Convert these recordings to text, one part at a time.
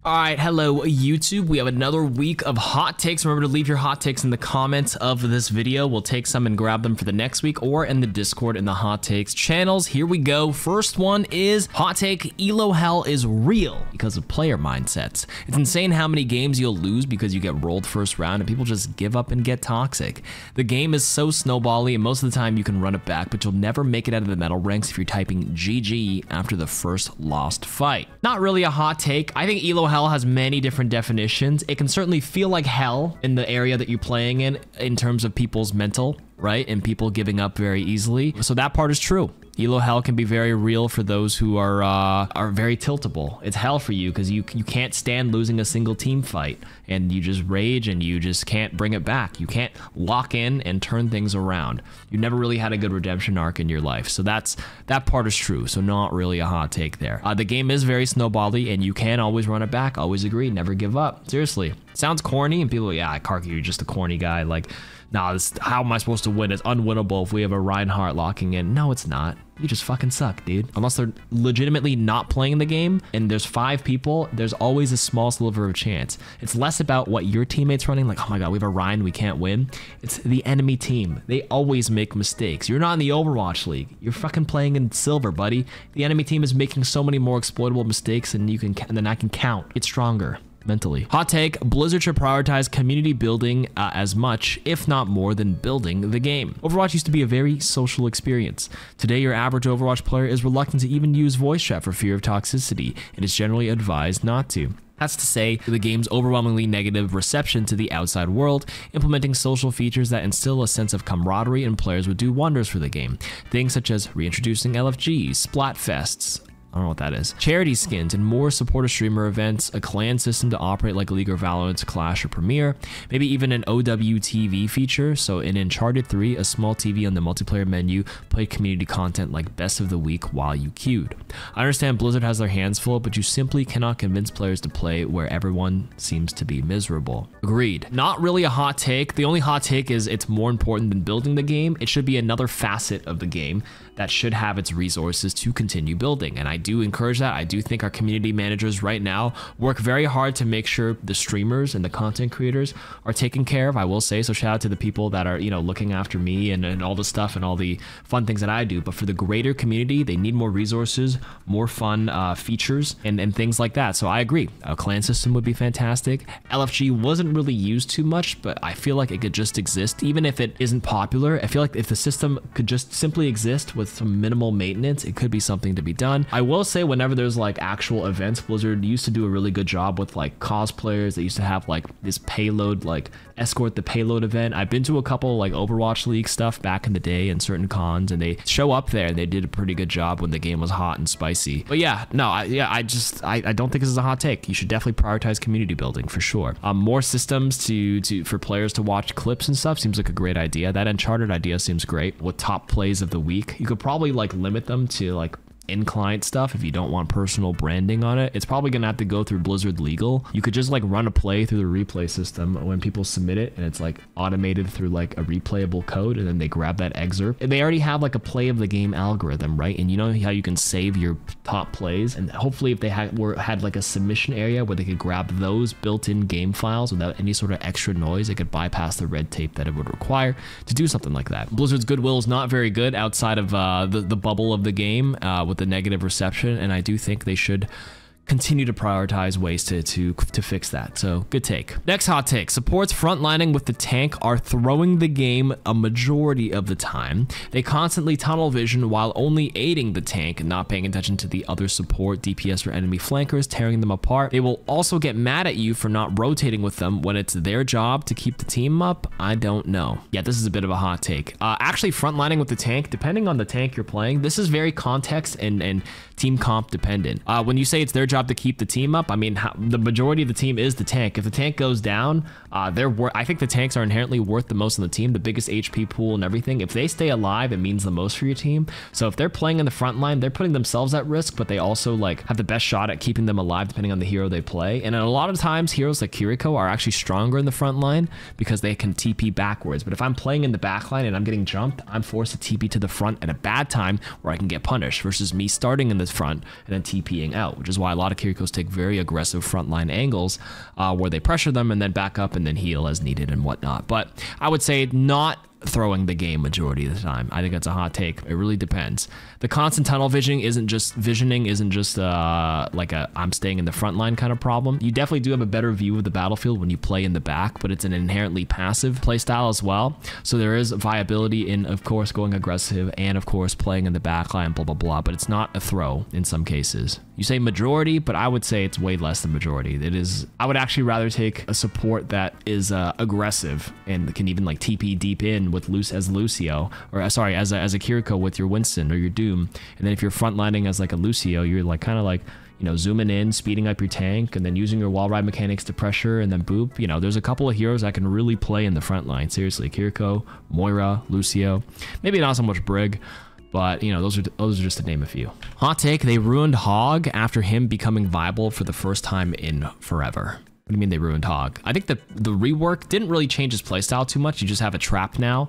All right, hello YouTube. We have another week of hot takes. Remember to leave your hot takes in the comments of this video. We'll take some and grab them for the next week or in the Discord in the hot takes channels. Here we go. First one is hot take: Elo hell is real because of player mindsets. It's insane how many games you'll lose because you get rolled first round and people just give up and get toxic. The game is so snowbally and most of the time you can run it back, but you'll never make it out of the metal ranks if you're typing GG after the first lost fight. Not really a hot take. I think Elo hell has many different definitions. It can certainly feel like hell in the area that you're playing in terms of people's mental, right? And people giving up very easily. So that part is true. Elo hell can be very real for those who are very tiltable. It's hell for you because you can't stand losing a single team fight and you just rage and you just can't bring it back. You can't lock in and turn things around. You never really had a good redemption arc in your life. So that part is true. So not really a hot take there. The game is very snowbally and you can always run it back. Always agree. Never give up. Seriously. Sounds corny and people are, yeah, KarQ, you're just a corny guy. Like, nah, how am I supposed to win? It's unwinnable if we have a Reinhardt locking in. No, it's not. You just fucking suck, dude. Unless they're legitimately not playing the game and there's 5 people, there's always a small sliver of chance. It's less about what your teammate's running, like, oh my god, we have a Rein, we can't win. It's the enemy team. They always make mistakes. You're not in the Overwatch League. You're fucking playing in silver, buddy. The enemy team is making so many more exploitable mistakes than I can count. Get stronger mentally. Hot take: Blizzard should prioritize community building as much, if not more, than building the game. Overwatch used to be a very social experience. Today, your average Overwatch player is reluctant to even use voice chat for fear of toxicity, and is generally advised not to. That's to say, the game's overwhelmingly negative reception to the outside world, implementing social features that instill a sense of camaraderie in players would do wonders for the game. Things such as reintroducing LFGs, Splatfests, I don't know what that is, charity skins, and more supporter streamer events, a clan system to operate like League or Valorant's Clash or Premier, maybe even an OW2 feature, so in Uncharted 3, a small TV on the multiplayer menu played community content like Best of the Week while you queued. I understand Blizzard has their hands full, but you simply cannot convince players to play where everyone seems to be miserable. Agreed. Not really a hot take. The only hot take is it's more important than building the game. It should be another facet of the game that should have its resources to continue building, and I do encourage that. I do think our community managers right now work very hard to make sure the streamers and the content creators are taken care of, I will say. So shout out to the people that are, you know, looking after me and all the stuff and all the fun things that I do. But for the greater community, they need more resources, more fun features and things like that. So I agree. A clan system would be fantastic. LFG wasn't really used too much, but I feel like it could just exist. Even if it isn't popular, I feel like if the system could just simply exist with some minimal maintenance, it could be something to be done. I will say, whenever there's like actual events, Blizzard used to do a really good job with like cosplayers. They used to have like this payload, like escort the payload event. I've been to a couple like Overwatch League stuff back in the day and certain cons, and they show up there and they did a pretty good job when the game was hot and spicy. But yeah, no, I don't think this is a hot take. You should definitely prioritize community building for sure. More systems for players to watch clips and stuff seems like a great idea. That Uncharted idea seems great. With top plays of the week, you could probably like limit them to like in-client stuff if you don't want personal branding on it. It's probably gonna have to go through Blizzard legal. You could just like run a play through the replay system when people submit it, and it's like automated through like a replayable code, and then they grab that excerpt. And they already have like a play of the game algorithm, right? And you know how you can save your top plays, and hopefully if they had like a submission area where they could grab those built-in game files without any sort of extra noise, they could bypass the red tape that it would require to do something like that. Blizzard's goodwill is not very good outside of the bubble of the game with the negative reception, and I do think they should continue to prioritize ways to fix that. So good take. Next hot take: supports frontlining with the tank are throwing the game a majority of the time. They constantly tunnel vision while only aiding the tank and not paying attention to the other support, DPS, or enemy flankers, tearing them apart. They will also get mad at you for not rotating with them when it's their job to keep the team up. I don't know. Yeah, this is a bit of a hot take. Actually, frontlining with the tank, depending on the tank you're playing, this is very context and team comp dependent. When you say it's their job to keep the team up, I mean, the majority of the team is the tank. If the tank goes down, I think the tanks are inherently worth the most on the team, the biggest HP pool and everything. If they stay alive, it means the most for your team. So if they're playing in the front line, they're putting themselves at risk, but they also like have the best shot at keeping them alive depending on the hero they play. And a lot of times, heroes like Kiriko are actually stronger in the front line because they can TP backwards. But if I'm playing in the back line and I'm getting jumped, I'm forced to TP to the front at a bad time where I can get punished, versus me starting in the front and then TPing out, which is why a lot lot of KarQs take very aggressive frontline angles where they pressure them and then back up and then heal as needed and whatnot. But I would say not throwing the game majority of the time. I think that's a hot take. It really depends. The constant tunnel visioning isn't just like a I'm staying in the front line kind of problem. You definitely do have a better view of the battlefield when you play in the back, but it's an inherently passive play style as well. So there is viability in, of course, going aggressive and of course playing in the back line, blah, blah, blah, but it's not a throw in some cases. You say majority, but I would say it's way less than majority. It is, I would actually rather take a support that is aggressive and can even like TP deep in with Lucio, or sorry, as a KarQ with your Winston or your Doom. And then if you're frontlining as like a Lucio, you're like kind of like, you know, zooming in, speeding up your tank, and then using your wall ride mechanics to pressure, and then boop. You know, there's a couple of heroes that can really play in the front line. Seriously, KarQ, Moira, Lucio, maybe not so much Brig, but you know, those are just to name a few. Hot take: they ruined Hog after him becoming viable for the first time in forever. What do you mean they ruined Hog? I think the rework didn't really change his playstyle too much. You just have a trap now,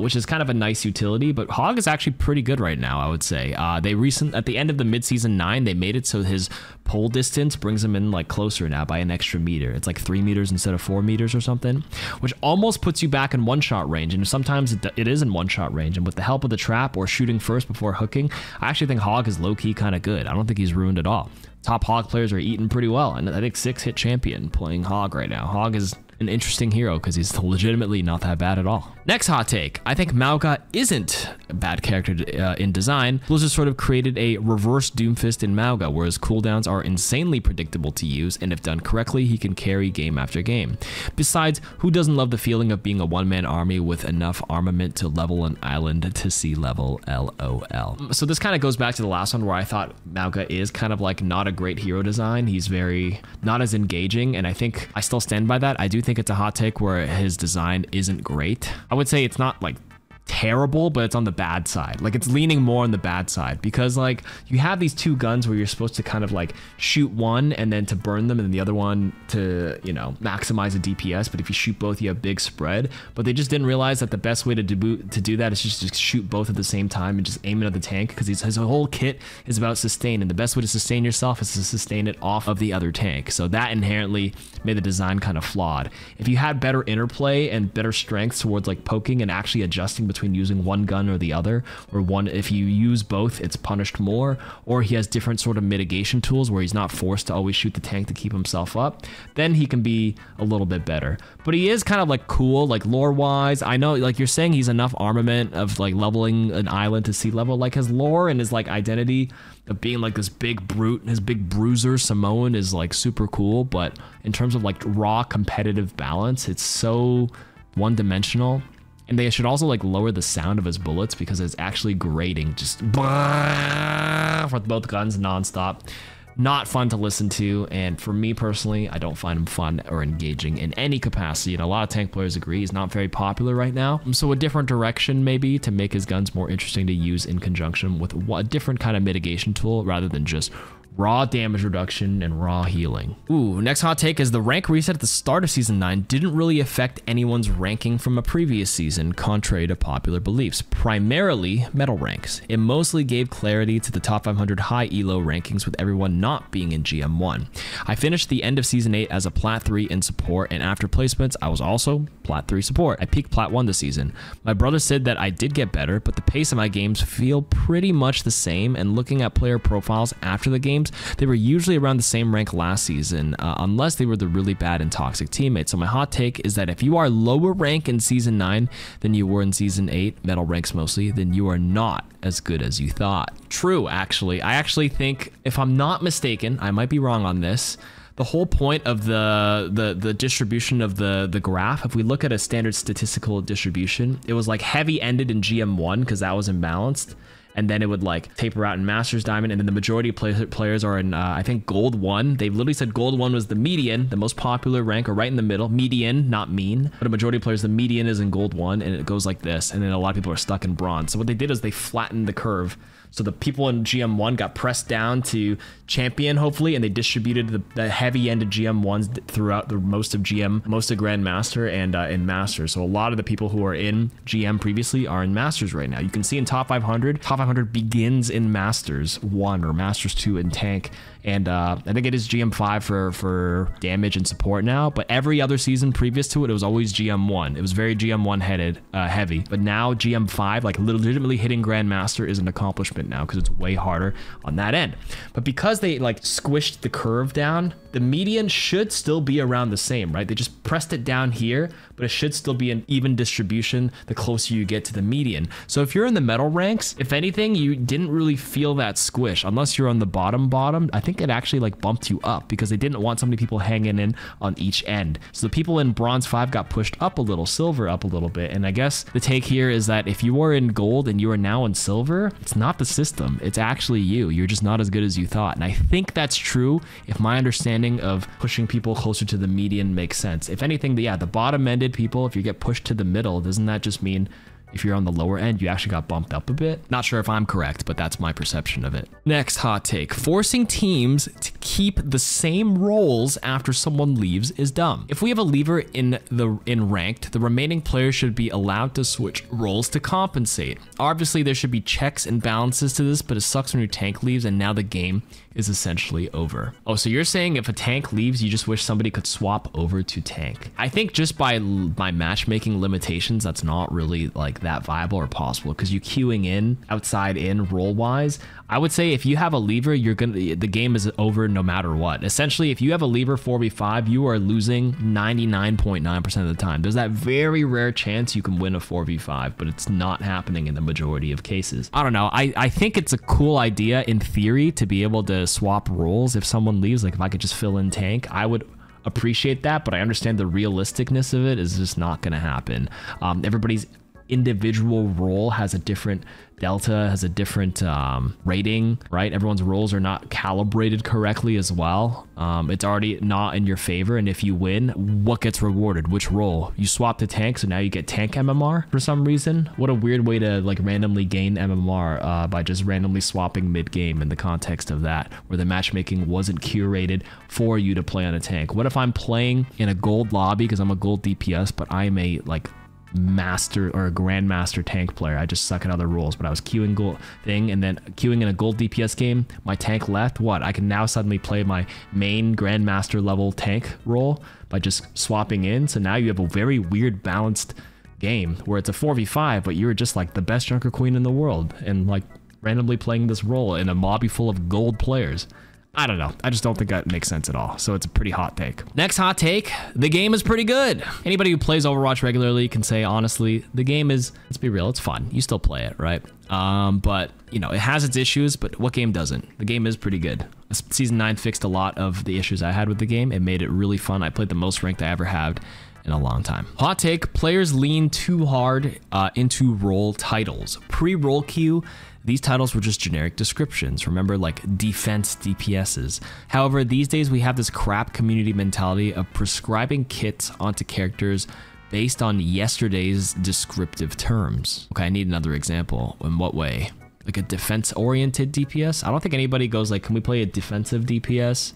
which is kind of a nice utility, but Hog is actually pretty good right now, I would say. At the end of the mid-season 9, they made it so his pole distance brings him in like closer now by an extra meter. It's like 3 meters instead of 4 meters or something, which almost puts you back in one-shot range, and sometimes it is in one-shot range, and with the help of the trap or shooting first before hooking, I actually think Hog is low-key kind of good. I don't think he's ruined at all. Top Hog players are eating pretty well, and I think 6-hit champion playing Hog right now. Hog is an interesting hero because he's legitimately not that bad at all. Next hot take: I think Mauga isn't a bad character in design. Blizzard sort of created a reverse Doomfist in Mauga, where his cooldowns are insanely predictable to use, and if done correctly, he can carry game after game. Besides, who doesn't love the feeling of being a one-man army with enough armament to level an island to sea level, LOL. So this kind of goes back to the last one where I thought Mauga is kind of like not a great hero design. He's very not as engaging, and I think I still stand by that. I do think it's a hot take where his design isn't great. I would say it's not like terrible, but it's on the bad side. Like, it's leaning more on the bad side because like you have these two guns where you're supposed to kind of like shoot one and then to burn them, and then the other one to, you know, maximize the DPS. But if you shoot both, you have big spread. But they just didn't realize that the best way to do that is just to shoot both at the same time and just aim it at the tank, because his whole kit is about sustain, and the best way to sustain yourself is to sustain it off of the other tank. So that inherently made the design kind of flawed. If you had better interplay and better strength towards like poking and actually adjusting between using one gun or the other, or one, if you use both, it's punished more, or he has different sort of mitigation tools where he's not forced to always shoot the tank to keep himself up, then he can be a little bit better. But he is kind of like cool, like lore wise. I know like you're saying he's enough armament of like leveling an island to sea level. Like his lore and his like identity of being like this big brute, his big bruiser Samoan is like super cool, but in terms of like raw competitive balance, it's so one-dimensional. And they should also like lower the sound of his bullets because it's actually grating, just for both guns nonstop. Not fun to listen to, and for me personally, I don't find him fun or engaging in any capacity, and a lot of tank players agree he's not very popular right now. So a different direction maybe to make his guns more interesting to use in conjunction with a different kind of mitigation tool rather than just raw damage reduction and raw healing. Ooh, next hot take is the rank reset at the start of Season 9 didn't really affect anyone's ranking from a previous season, contrary to popular beliefs, primarily metal ranks. It mostly gave clarity to the top 500 high elo rankings with everyone not being in GM1. I finished the end of Season 8 as a Plat 3 in support, and after placements, I was also Plat 3 support. I peaked Plat 1 this season. My brother said that I did get better, but the pace of my games feel pretty much the same, and looking at player profiles after the games, they were usually around the same rank last season, unless they were the really bad and toxic teammates. So my hot take is that if you are lower rank in Season 9 than you were in Season 8, metal ranks mostly, then you are not as good as you thought. True, actually. I actually think, if I'm not mistaken, I might be wrong on this, the whole point of the distribution of the graph, if we look at a standard statistical distribution, it was like heavy ended in GM1 because that was imbalanced. And then it would like taper out in Masters Diamond, and then the majority of players are in, I think, Gold 1. They literally said Gold 1 was the median, the most popular rank, or right in the middle. Median, not mean. But a majority of players, the median is in Gold 1, and it goes like this. And then a lot of people are stuck in Bronze. So what they did is they flattened the curve So the people in GM1 got pressed down to champion, hopefully, and they distributed the heavy end of GM1s throughout most of Grandmaster and in Masters. So a lot of the people who are in GM previously are in Masters right now. You can see in top 500, top 500 begins in Masters 1 or Masters 2 in tank. And I think it is GM5 for damage and support now, but every other season previous to it, it was always GM1. It was very GM1 heavy, but now GM5, like legitimately hitting Grandmaster, is an accomplishment now because it's way harder on that end. But because they like squished the curve down, the median should still be around the same, right? They just pressed it down here, but it should still be an even distribution the closer you get to the median. So if you're in the metal ranks, if anything, you didn't really feel that squish unless you're on the bottom. I think it actually like bumped you up because they didn't want so many people hanging in on each end. So the people in bronze 5 got pushed up a little, silver up a little bit. And I guess the take here is that if you are in gold and you are now in silver, it's not the system, it's actually you. You're just not as good as you thought. And I think that's true if my understanding of pushing people closer to the median makes sense. If anything, the bottom-ended people, if you get pushed to the middle, doesn't that just mean if you're on the lower end, you actually got bumped up a bit? Not sure if I'm correct, but that's my perception of it. Next hot take, forcing teams to keep the same roles after someone leaves is dumb. If we have a lever in ranked, the remaining players should be allowed to switch roles to compensate. Obviously, there should be checks and balances to this, but it sucks when your tank leaves and now the game is essentially over. Oh, so you're saying if a tank leaves, you just wish somebody could swap over to tank. I think just by matchmaking limitations, that's not really like that viable or possible because you queuing in, outside in, role wise. I would say if you have a lever, the game is over no matter what. Essentially, if you have a lever 4v5, you are losing 99.9% of the time. There's that very rare chance you can win a 4v5, but it's not happening in the majority of cases. I don't know. I think it's a cool idea in theory to be able to swap roles if someone leaves. Like if I could just fill in tank, I would appreciate that, but I understand the realisticness of it is just not going to happen. Everybody's individual role has a different delta, has a different rating, right? Everyone's roles are not calibrated correctly as well. It's already not in your favor, and if you win, what gets rewarded? Which role? You swap to tank, so now you get tank MMR for some reason. What a weird way to like randomly gain MMR by just randomly swapping mid-game in the context of that, where the matchmaking wasn't curated for you to play on a tank. What if I'm playing in a gold lobby because I'm a gold DPS, but I'm a like master or a grandmaster tank player? I just suck at other roles, but I was queuing gold thing and then queuing in a gold DPS game. My tank left. What? I can now suddenly play my main grandmaster level tank role by just swapping in. So now you have a very weird balanced game where it's a 4v5, but you're just like the best junker queen in the world and like randomly playing this role in a lobby full of gold players. I don't know. I just don't think that makes sense at all. So it's a pretty hot take. Next hot take, the game is pretty good. Anybody who plays Overwatch regularly can say, honestly, the game is, let's be real, it's fun. You still play it, right? But, you know, it has its issues, but what game doesn't? The game is pretty good. Season 9 fixed a lot of the issues I had with the game. It made it really fun. I played the most ranked I ever had in a long time. Hot take, players lean too hard into role titles. Pre-roll queue, these titles were just generic descriptions. Remember, like defense DPSs. However, these days we have this crap community mentality of prescribing kits onto characters based on yesterday's descriptive terms. Okay, I need another example. In what way? Like a defense-oriented DPS? I don't think anybody goes like, can we play a defensive DPS?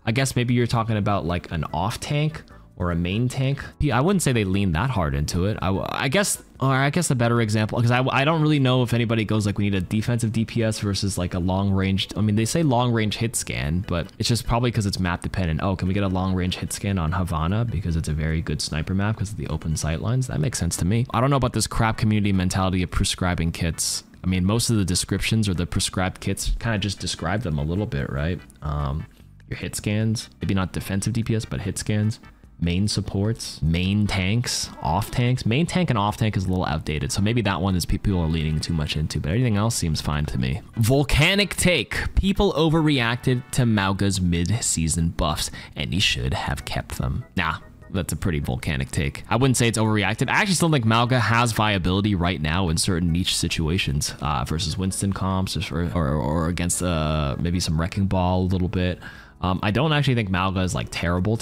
I guess maybe you're talking about like an off tank or a main tank. I wouldn't say they lean that hard into it. I guess a better example, because I don't really know if anybody goes like, we need a defensive DPS versus like a long range. I mean, they say long range hit scan, but it's just probably because it's map dependent. Oh, can we get a long range hit scan on Havana because it's a very good sniper map because of the open sight lines? That makes sense to me. I don't know about this crap community mentality of prescribing kits. I mean, most of the descriptions or the prescribed kits kind of just describe them a little bit, right? Your hit scans, maybe not defensive DPS, but hit scans. Main supports, main tanks, off tanks. Main tank and off tank is a little outdated, so maybe that one is people are leaning too much into, but everything else seems fine to me. Volcanic take. People overreacted to Mauga's mid-season buffs, and he should have kept them. Nah, that's a pretty volcanic take. I wouldn't say it's overreacted. I actually still think Mauga has viability right now in certain niche situations versus Winston comps or against maybe some Wrecking Ball a little bit. I don't actually think Mauga is like terrible.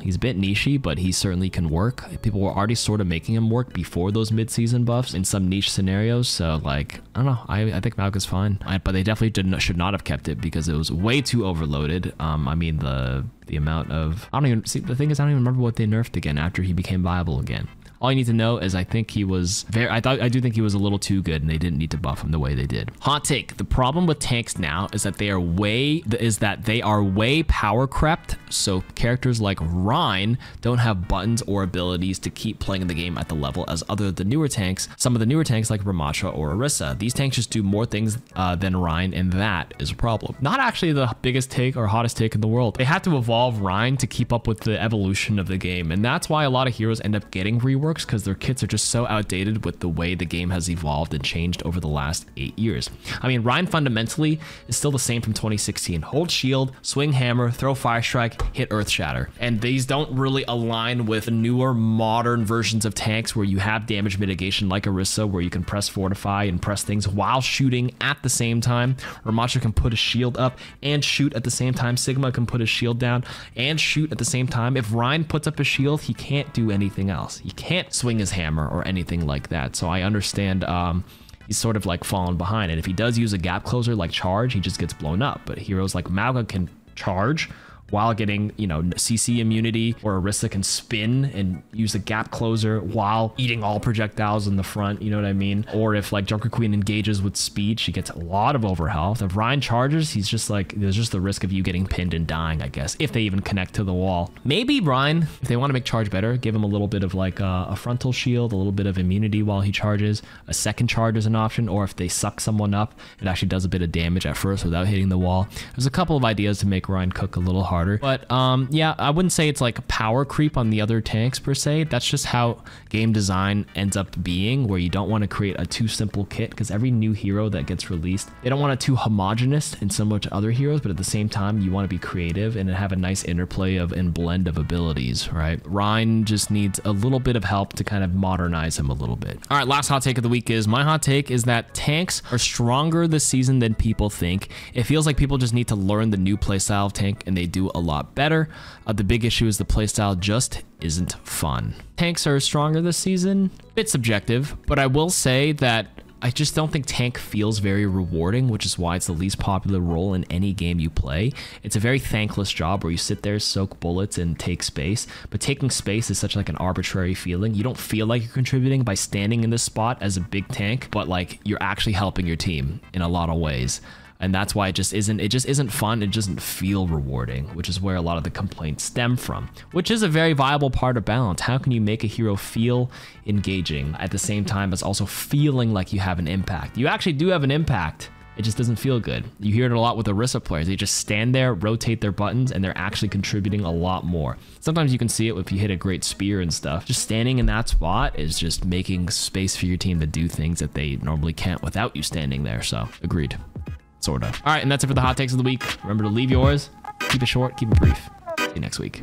He's a bit nichey, but he certainly can work. People were already sort of making him work before those mid-season buffs in some niche scenarios. So like, I don't know. I think Mauga's fine, but they definitely should not have kept it because it was way too overloaded. I mean, the amount of, I don't even see, the thing is, I don't even remember what they nerfed again after he became viable again. All you need to know is I think he was I do think he was a little too good and they didn't need to buff him the way they did. Hot take. The problem with tanks now is that they are way power crept. So characters like Rein don't have buttons or abilities to keep playing the game at the level as the newer tanks. Some of the newer tanks like Ramattra or Orisa. These tanks just do more things than Rein, and that is a problem. Not actually the biggest take or hottest take in the world. They had to evolve Rein to keep up with the evolution of the game, and that's why a lot of heroes end up getting reworked, because their kits are just so outdated with the way the game has evolved and changed over the last 8 years. I mean, Rein fundamentally is still the same from 2016. Hold shield, swing hammer, throw fire strike, hit earth shatter. And these don't really align with the newer modern versions of tanks where you have damage mitigation like Orisa, where you can press fortify and press things while shooting at the same time. Ramattra can put a shield up and shoot at the same time. Sigma can put his shield down and shoot at the same time. If Rein puts up a shield, he can't do anything else. He can't swing his hammer or anything like that. So I understand he's sort of like fallen behind. And if he does use a gap closer like charge, he just gets blown up. But heroes like Mauga can charge while getting, you know, CC immunity, or Orisa can spin and use a gap closer while eating all projectiles in the front, you know what I mean? Or if like Junker Queen engages with speed, she gets a lot of overhealth. If Rein charges, he's just like, there's just the risk of you getting pinned and dying, I guess, if they even connect to the wall. Maybe Rein, if they want to make charge better, give him a little bit of like a frontal shield, a little bit of immunity while he charges. A second charge is an option, or if they suck someone up, it actually does a bit of damage at first without hitting the wall. There's a couple of ideas to make Rein cook a little harder. But yeah, I wouldn't say it's like a power creep on the other tanks per se. That's just how game design ends up being, where you don't want to create a too simple kit, because every new hero that gets released, they don't want it too homogenous and similar to other heroes, but at the same time, you want to be creative and have a nice interplay and blend of abilities, right? Rein just needs a little bit of help to kind of modernize him a little bit. All right, last hot take of the week is, my hot take is that tanks are stronger this season than people think. It feels like people just need to learn the new playstyle of tank, and they do a lot better. The big issue is the playstyle just isn't fun. Tanks are stronger this season. Bit subjective, but I will say that I just don't think tank feels very rewarding, which is why it's the least popular role in any game you play. It's a very thankless job where you sit there, soak bullets, and take space. But taking space is such like an arbitrary feeling. You don't feel like you're contributing by standing in this spot as a big tank, but like you're actually helping your team in a lot of ways. And that's why it just isn't fun. It doesn't feel rewarding, which is where a lot of the complaints stem from, which is a very viable part of balance. How can you make a hero feel engaging at the same time as also feeling like you have an impact? You actually do have an impact. It just doesn't feel good. You hear it a lot with Orisa players. They just stand there, rotate their buttons, and they're actually contributing a lot more. Sometimes you can see it if you hit a great spear and stuff. Just standing in that spot is just making space for your team to do things that they normally can't without you standing there. So, agreed. Sort of. All right, and that's it for the hot takes of the week. Remember to leave yours. Keep it short, keep it brief. See you next week.